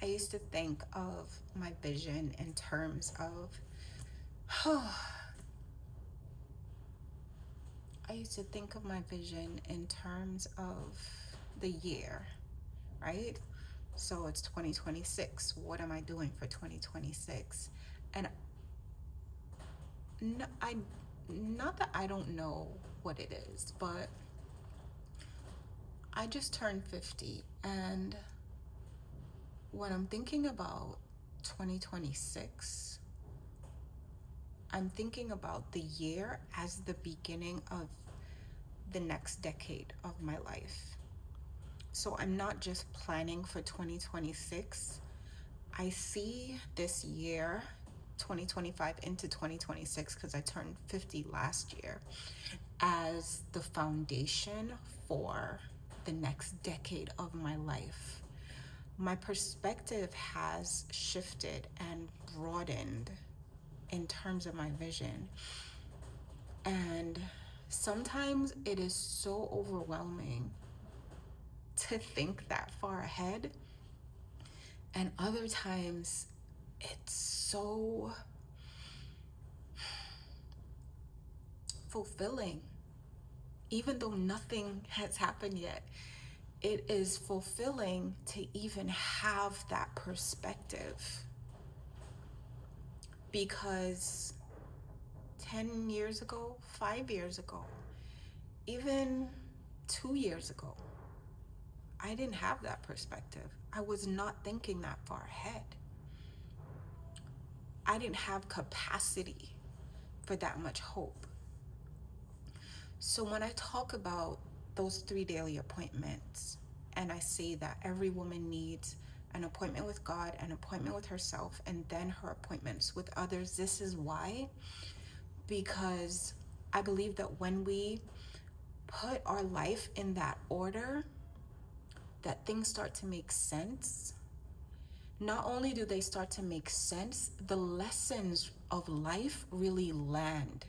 I used to think of my vision in terms of, I used to think of my vision in terms of the year, right? So it's 2026. What am I doing for 2026? And no, not that I don't know what it is, but I just turned 50, and when I'm thinking about 2026, I'm thinking about the year as the beginning of the next decade of my life. So I'm not just planning for 2026. I see this year, 2025 into 2026, because I turned 50 last year, as the foundation for the next decade of my life. My perspective has shifted and broadened in terms of my vision. And sometimes it is so overwhelming to think that far ahead. And other times it's so fulfilling. Even though nothing has happened yet, it is fulfilling to even have that perspective. Because 10 years ago, 5 years ago, even 2 years ago, I didn't have that perspective. I was not thinking that far ahead. I didn't have capacity for that much hope. So when I talk about those 3 daily appointments, and I say that every woman needs an appointment with God, an appointment with herself, and then her appointments with others, this is why. Because I believe that when we put our life in that order, that things start to make sense. Not only do they start to make sense, the lessons of life really land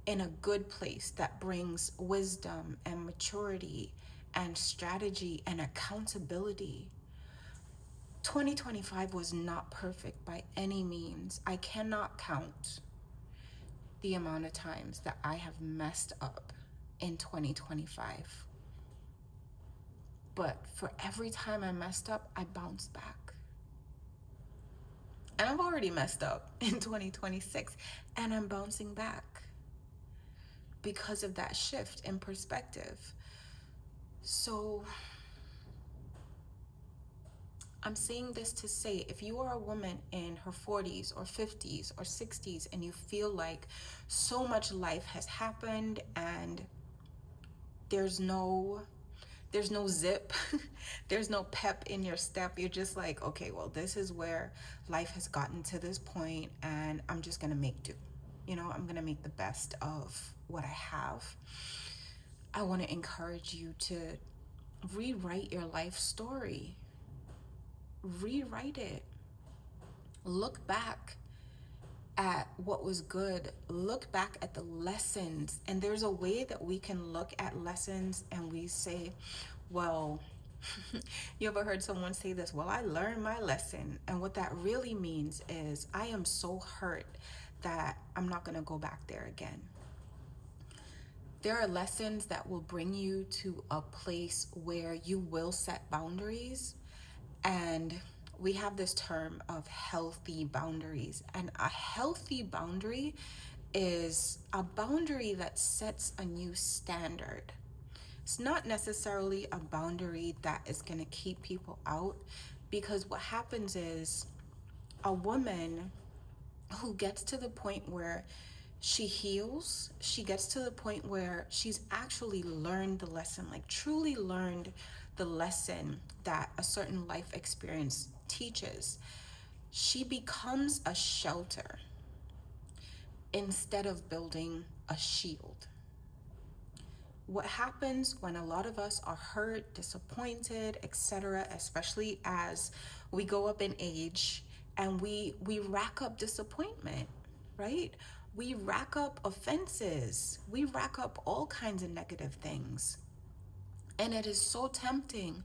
in a good place that brings wisdom and maturity and strategy and accountability. 2025 was not perfect by any means. I cannot count the amount of times that I have messed up in 2025. But for every time I messed up, I bounced back. And I've already messed up in 2026, and I'm bouncing back because of that shift in perspective. So I'm saying this to say, if you are a woman in her 40s or 50s or 60s and you feel like so much life has happened and there's no zip, there's no pep in your step, you're just like, okay, well, this is where life has gotten to this point and I'm just gonna make do. I'm gonna make the best of what I have. I want to encourage you to rewrite your life story. Rewrite it. Look back at what was good. Look back at the lessons. And there's a way that we can look at lessons and we say, well, you ever heard someone say this? Well, I learned my lesson. And what that really means is I am so hurt that I'm not going to go back there again. There are lessons that will bring you to a place where you will set boundaries. And we have this term of healthy boundaries. And a healthy boundary is a boundary that sets a new standard. It's not necessarily a boundary that is going to keep people out, because what happens is a woman who gets to the point where she heals, she gets to the point where she's actually learned the lesson, like truly learned the lesson that a certain life experience teaches. She becomes a shelter instead of building a shield. What happens when a lot of us are hurt, disappointed, etc., especially as we go up in age and we rack up disappointment, right? We rack up offenses. We rack up all kinds of negative things. And it is so tempting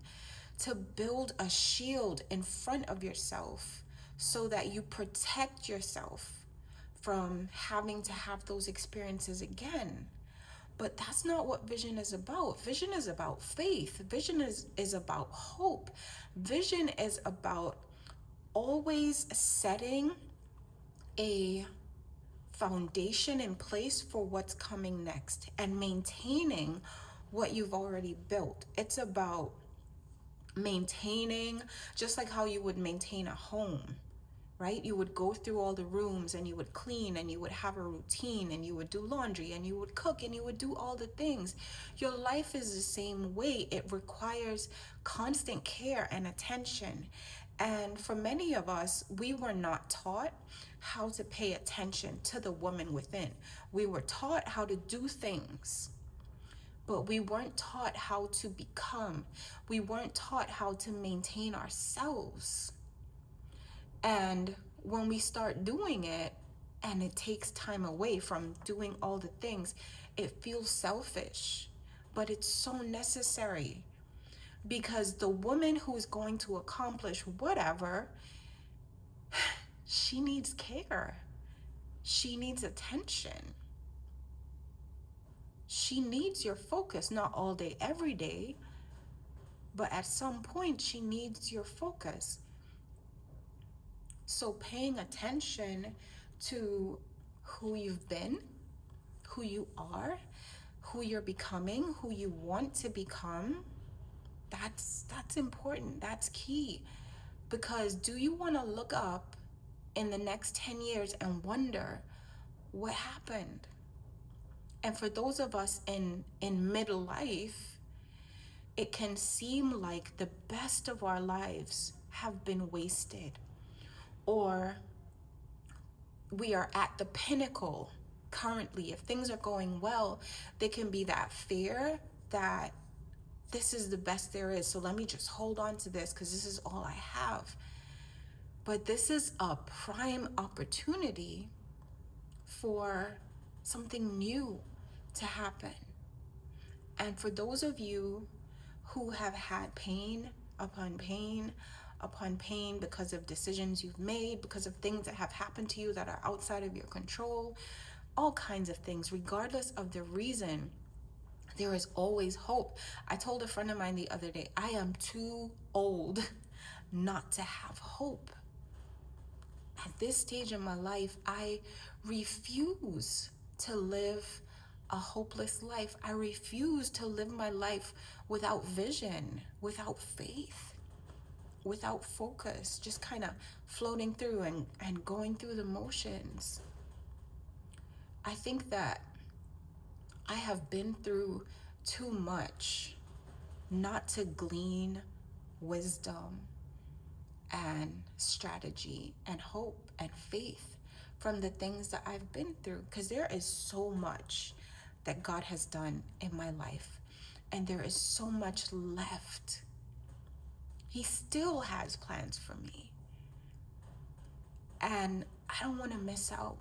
to build a shield in front of yourself so that you protect yourself from having to have those experiences again. But that's not what vision is about. Vision is about faith. Vision is about hope. Vision is about always setting a foundation in place for what's coming next and maintaining what you've already built. It's about maintaining, just like how you would maintain a home, right? You would go through all the rooms and you would clean and you would have a routine and you would do laundry and you would cook and you would do all the things. Your life is the same way. It requires constant care and attention. And for many of us, we were not taught how to pay attention to the woman within. We were taught how to do things, but we weren't taught how to become. We weren't taught how to maintain ourselves. And when we start doing it and it takes time away from doing all the things, it feels selfish, but it's so necessary, because the woman who is going to accomplish whatever, she needs care. She needs attention. She needs your focus, not all day, every day, but at some point she needs your focus. So paying attention to who you've been, who you are, who you're becoming, who you want to become, that's important. That's key. Because do you want to look up in the next 10 years and wonder what happened? And for those of us in midlife, it can seem like the best of our lives have been wasted, or we are at the pinnacle currently. If things are going well, there can be that fear that this is the best there is, so let me just hold on to this because this is all I have. But this is a prime opportunity for something new to happen. And for those of you who have had pain upon pain upon pain because of decisions you've made, because of things that have happened to you that are outside of your control, all kinds of things, regardless of the reason, there is always hope. I told a friend of mine the other day, I am too old not to have hope. At this stage in my life, I refuse to live a hopeless life. I refuse to live my life without vision, without faith, without focus, just kind of floating through and going through the motions. I think that I have been through too much not to glean wisdom and strategy and hope and faith from the things that I've been through, because there is so much that God has done in my life, and there is so much left. He still has plans for me, and I don't want to miss out.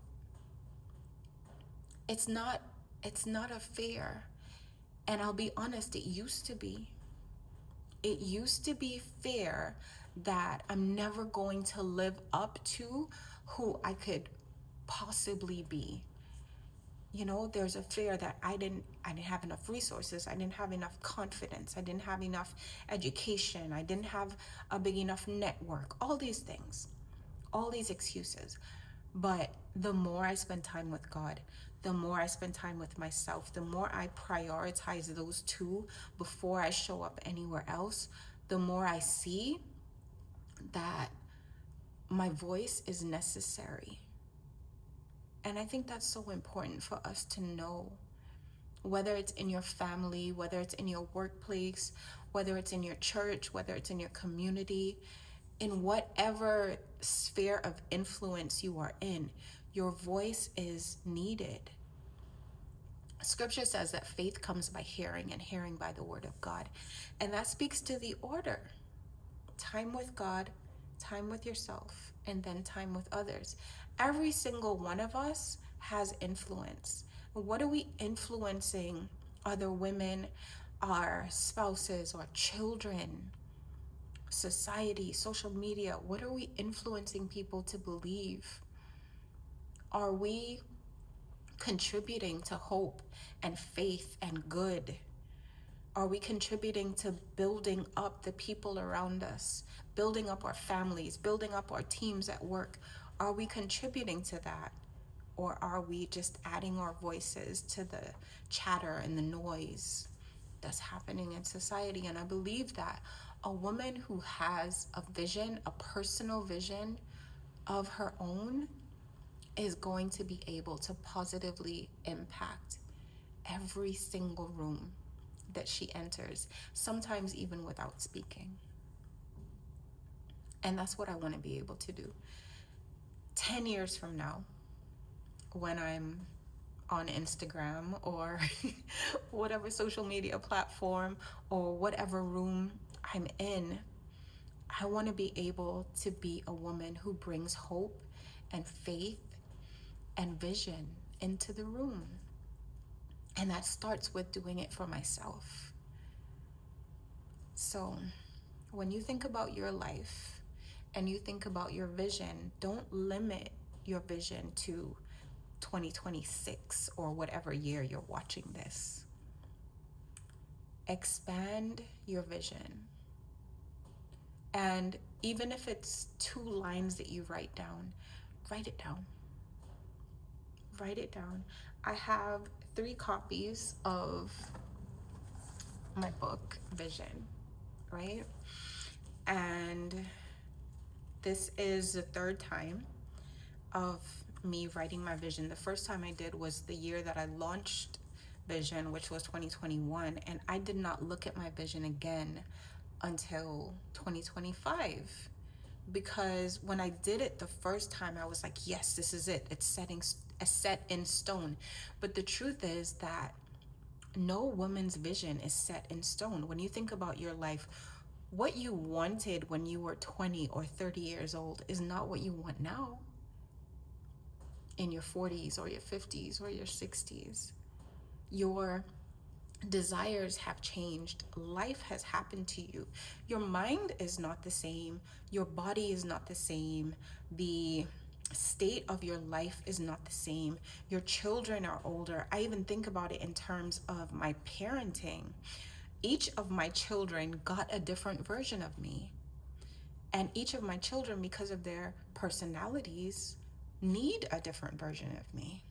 It's not a fear. And I'll be honest, it used to be. It used to be fear that I'm never going to live up to who I could possibly be. You know, there's a fear that I didn't have enough resources, I didn't have enough confidence, I didn't have enough education, I didn't have a big enough network, all these things, all these excuses. But the more I spend time with God, the more I spend time with myself, the more I prioritize those two before I show up anywhere else, the more I see that my voice is necessary. And I think that's so important for us to know, whether it's in your family, whether it's in your workplace, whether it's in your church, whether it's in your community, in whatever sphere of influence you are in, your voice is needed. Scripture says that faith comes by hearing, and hearing by the word of God. And that speaks to the order: time with God, time with yourself, and then time with others. Every single one of us has influence. What are we influencing other women, our spouses, or children? society, social media, what are we influencing people to believe? Are we contributing to hope and faith and good? Are we contributing to building up the people around us, building up our families, building up our teams at work? Are we contributing to that? Or are we just adding our voices to the chatter and the noise that's happening in society? And I believe that a woman who has a vision, a personal vision of her own, is going to be able to positively impact every single room that she enters, sometimes even without speaking. And that's what I want to be able to do. 10 years from now, when I'm on Instagram or whatever social media platform or whatever room I'm in, I want to be able to be a woman who brings hope and faith and vision into the room. And that starts with doing it for myself. So when you think about your life and you think about your vision, don't limit your vision to 2026 or whatever year you're watching this. Expand your vision. And even if it's 2 lines that you write down, write it down. Write it down. I have 3 copies of my book, Vision, right? And this is the 3rd time of me writing my vision. The first time I did was the year that I launched Vision, which was 2021, and I did not look at my vision again until 2025, because when I did it the first time, I was like, yes, this is it. It's set in stone. But the truth is that no woman's vision is set in stone. When you think about your life, what you wanted when you were 20 or 30 years old is not what you want now in your 40s or your 50s or your 60s. Your desires have changed. Life has happened to you. Your mind is not the same. Your body is not the same. The state of your life is not the same. Your children are older. I even think about it in terms of my parenting. Each of my children got a different version of me. And each of my children, because of their personalities, need a different version of me.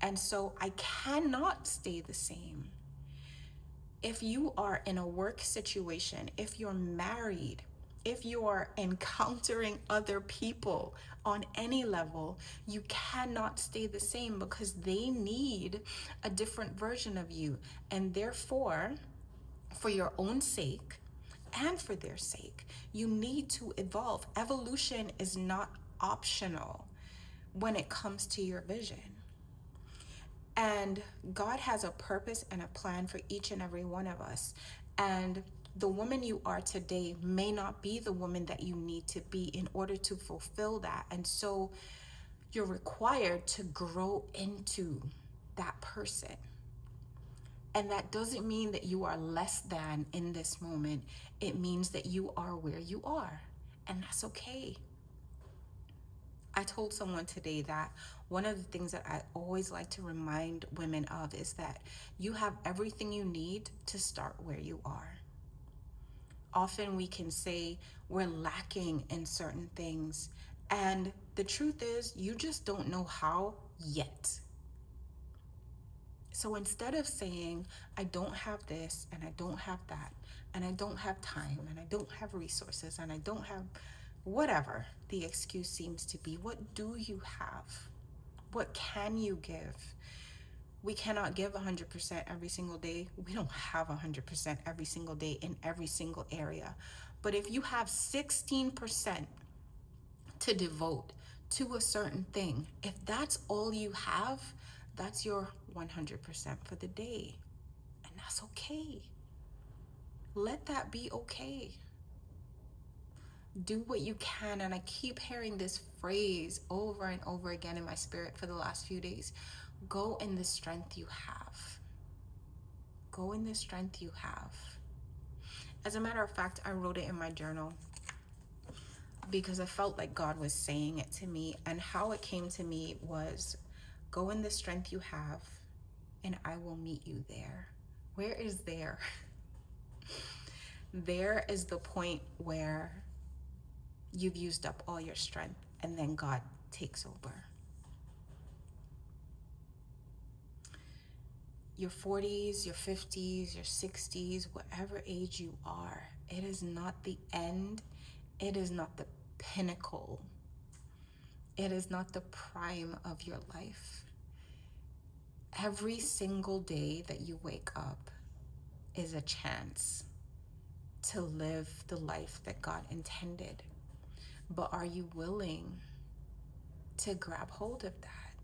And so I cannot stay the same. If you are in a work situation, if you're married, if you are encountering other people on any level, you cannot stay the same, because they need a different version of you. And therefore, for your own sake and for their sake, you need to evolve. Evolution is not optional when it comes to your vision. And God has a purpose and a plan for each and every one of us. And the woman you are today may not be the woman that you need to be in order to fulfill that. And so you're required to grow into that person. And that doesn't mean that you are less than in this moment. It means that you are where you are. And that's okay. I told someone today that one of the things that I always like to remind women of is that you have everything you need to start where you are. Often we can say we're lacking in certain things, and the truth is you just don't know how yet. So instead of saying, I don't have this and I don't have that, and I don't have time and I don't have resources and I don't have whatever the excuse seems to be, what do you have? What can you give? We cannot give 100% every single day. We don't have 100% every single day in every single area. But if you have 16% to devote to a certain thing, if that's all you have, that's your 100% for the day. And that's okay. Let that be okay. Do what you can. And I keep hearing this phrase over and over again in my spirit for the last few days. Go in the strength you have. Go in the strength you have. As a matter of fact, I wrote it in my journal because I felt like God was saying it to me. And how it came to me was, go in the strength you have, and I will meet you there. Where is there? There is the point where you've used up all your strength, and then God takes over. Your 40s, your 50s, your 60s, whatever age you are, it is not the end. It is not the pinnacle. It is not the prime of your life. Every single day that you wake up is a chance to live the life that God intended. But are you willing to grab hold of that?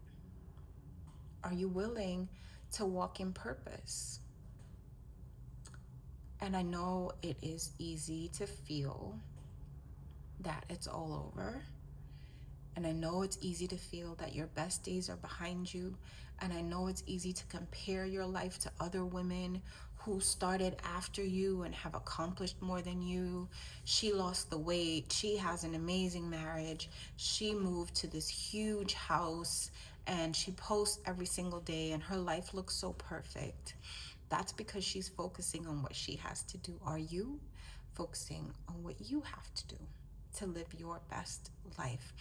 Are you willing to walk in purpose? And I know it is easy to feel that it's all over. And I know it's easy to feel that your best days are behind you. And I know it's easy to compare your life to other women who started after you and have accomplished more than you. She lost the weight. She has an amazing marriage. She moved to this huge house and she posts every single day and her life looks so perfect. That's because she's focusing on what she has to do. Are you focusing on what you have to do to live your best life?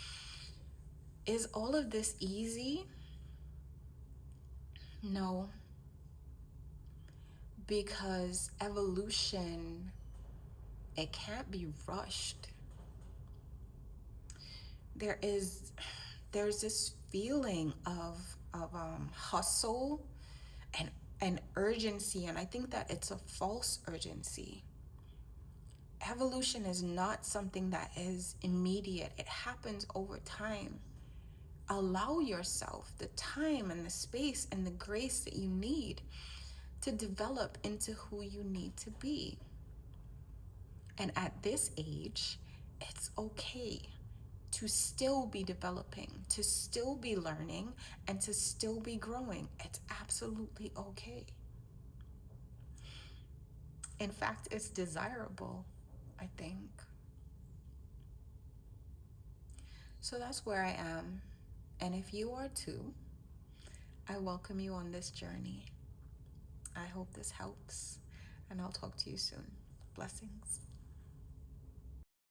Is all of this easy? No, because evolution, it can't be rushed. There's this feeling of hustle and urgency, and I think that it's a false urgency. Evolution is not something that is immediate. It happens over time. Allow yourself the time and the space and the grace that you need to develop into who you need to be. And at this age, it's okay to still be developing, to still be learning, and to still be growing. It's absolutely okay. In fact, it's desirable, I think. So that's where I am. And if you are too, I welcome you on this journey. I hope this helps, and I'll talk to you soon. Blessings.